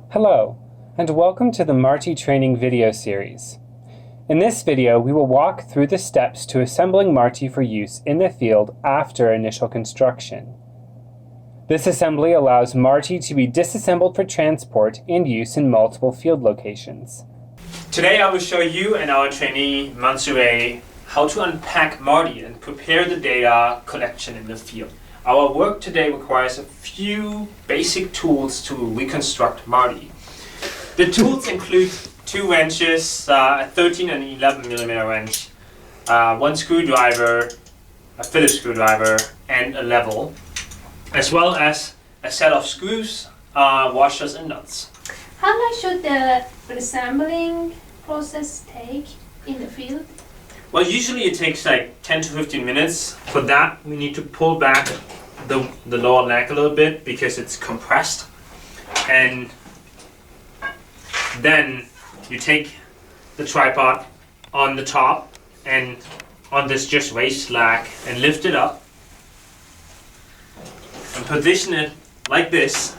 Hello, and welcome to the MaRTy training video series. In this video, we will walk through the steps to assembling MaRTy for use in the field after initial construction. This assembly allows MaRTy to be disassembled for transport and use in multiple field locations. Today I will show you and our trainee MaRTy how to unpack MaRTy and prepare the data collection in the field. Our work today requires a few basic tools to reconstruct MaRTy. The tools include two wrenches, a 13 and 11 millimeter wrench, one screwdriver, a Phillips screwdriver, and a level, as well as a set of screws, washers, and nuts. How long should the assembling process take in the field? Well, usually it takes like 10 to 15 minutes. For that, we need to pull back the lower leg a little bit because it's compressed. And then you take the tripod on the top and on this just raised leg and lift it up and position it like this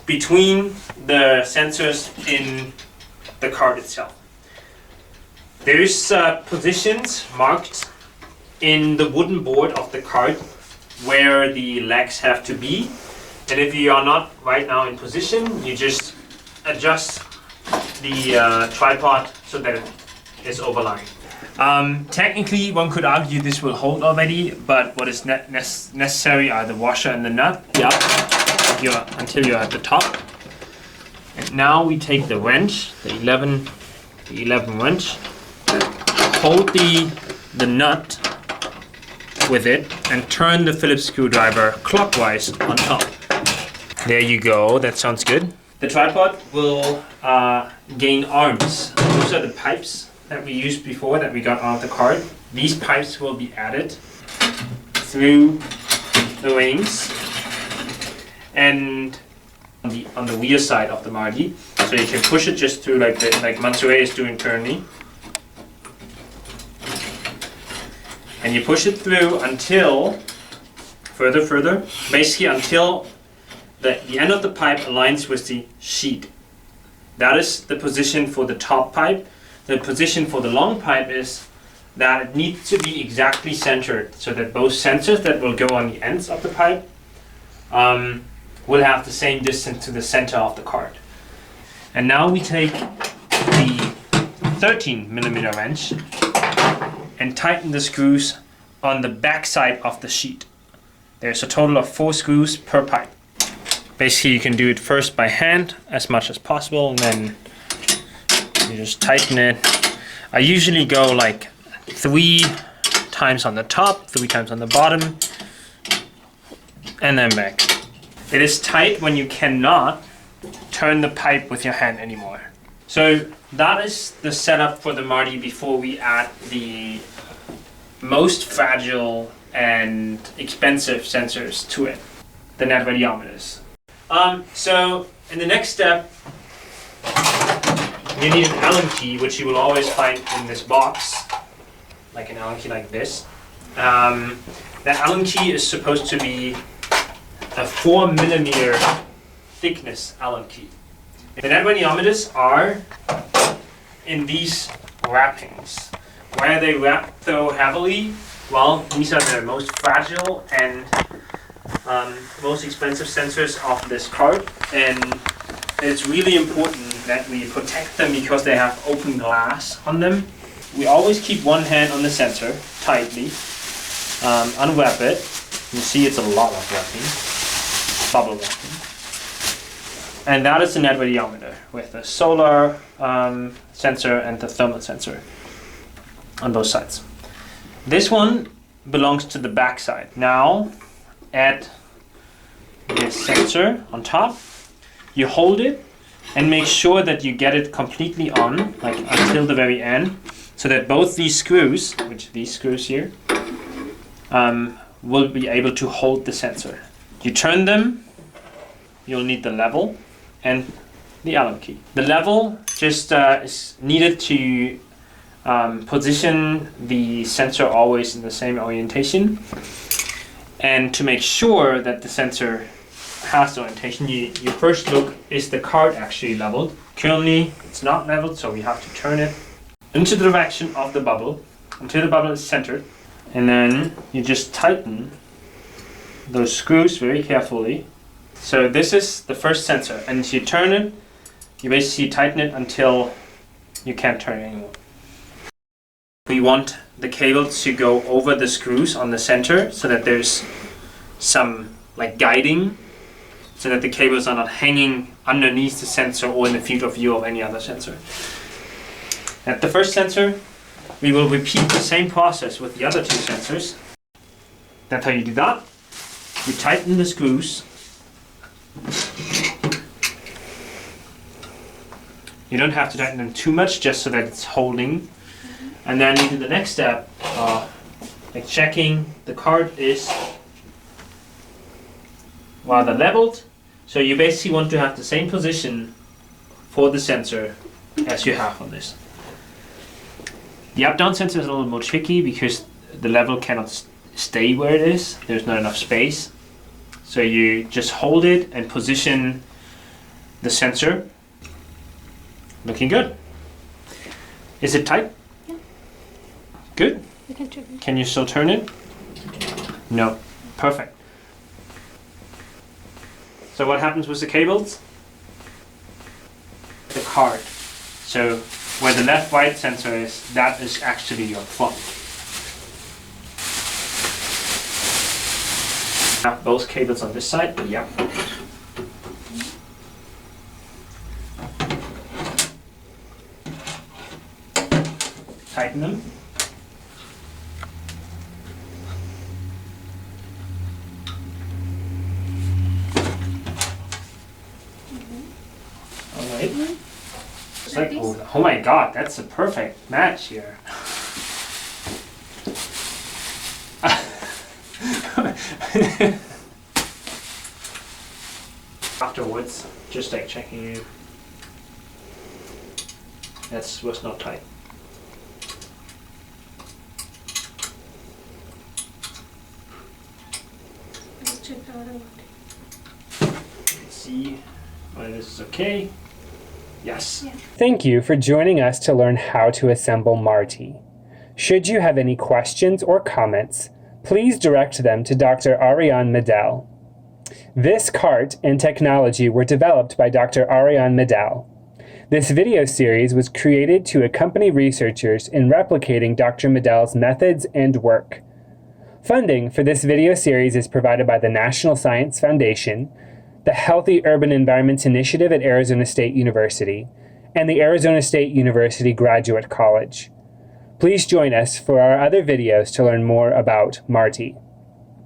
between the sensors in the cart itself. There's positions marked in the wooden board of the cart where the legs have to be, and if you are not right now in position, you just adjust the tripod so that it is overlying. Technically, one could argue this will hold already, but what is necessary are the washer and the nut. Until you're at the top. And now we take the wrench, the 11 wrench, hold the nut with it and turn the Phillips screwdriver clockwise on top. There you go, that sounds good. The tripod will gain arms. Those are the pipes that we used before that we got out of the cart. These pipes will be added through the rings and on the rear side of the MaRTy. So you can push it just through like MaRTy is doing currently. And you push it through until, further, basically until the end of the pipe aligns with the sheet. That is the position for the top pipe. The position for the long pipe is that it needs to be exactly centered so that both sensors that will go on the ends of the pipe will have the same distance to the center of the cart. And now we take the 13 millimeter wrench and tighten the screws on the back side of the sheet. There's a total of 4 screws per pipe. Basically, you can do it first by hand as much as possible, and then you just tighten it. I usually go like 3 times on the top, 3 times on the bottom, and then back. It is tight when you cannot turn the pipe with your hand anymore. So that is the setup for the MaRTy before we add the most fragile and expensive sensors to it, the net radiometers. So in the next step, you need an Allen key, which you will always find in this box, like an Allen key like this. That Allen key is supposed to be a 4 millimeter thickness Allen key. The net radiometers are in these wrappings. Why are they wrapped so heavily? Well, these are the most fragile and most expensive sensors of this cart, and it's really important that we protect them because they have open glass on them. We always keep one hand on the sensor tightly, unwrap it. You see it's a lot of wrapping, bubble wrapping. And that is the net radiometer with the solar sensor and the thermal sensor on both sides. This one belongs to the back side. Now add this sensor on top. You hold it and make sure that you get it completely on, like until the very end, so that both these screws, which these screws here, will be able to hold the sensor. You turn them, you'll need the level and the Allen key. The level just is needed to position the sensor always in the same orientation and to make sure that the sensor has the orientation, you first look, is the card actually leveled? Currently, it's not leveled, so we have to turn it into the direction of the bubble until the bubble is centered. And then you just tighten those screws very carefully. So this is the first sensor, and if you turn it, you basically tighten it until you can't turn it anymore. We want the cable to go over the screws on the center so that there's some like guiding, so that the cables are not hanging underneath the sensor or in the field of view of any other sensor. At the first sensor, we will repeat the same process with the other two sensors. That's how you do that. You tighten the screws. You don't have to tighten them too much, just so that it's holding. And then you do the next step, like checking the card is rather leveled. So you basically want to have the same position for the sensor as you have on this. The up-down sensor is a little more tricky because the level cannot stay where it is. There's not enough space. So you just hold it and position the sensor. Looking good. Is it tight? Yeah. Good. You can turn it. Can you still turn it? No. Perfect. So what happens with the cables? The card. So where the left-right sensor is, that is actually your plug. Have both cables on this side? Yep. Tighten them. All right. It's like, oh my god, that's a perfect match here. Afterwards, just like checking you. That was not tight. Let's check the other one. Let's see whether this is okay. Yes. Yeah. Thank you for joining us to learn how to assemble MaRTy. Should you have any questions or comments, please direct them to Dr. Ariane Medel. This cart and technology were developed by Dr. Ariane Medel. This video series was created to accompany researchers in replicating Dr. Medel's methods and work. Funding for this video series is provided by the National Science Foundation, the Healthy Urban Environments Initiative at Arizona State University, and the Arizona State University Graduate College. Please join us for our other videos to learn more about MaRTy.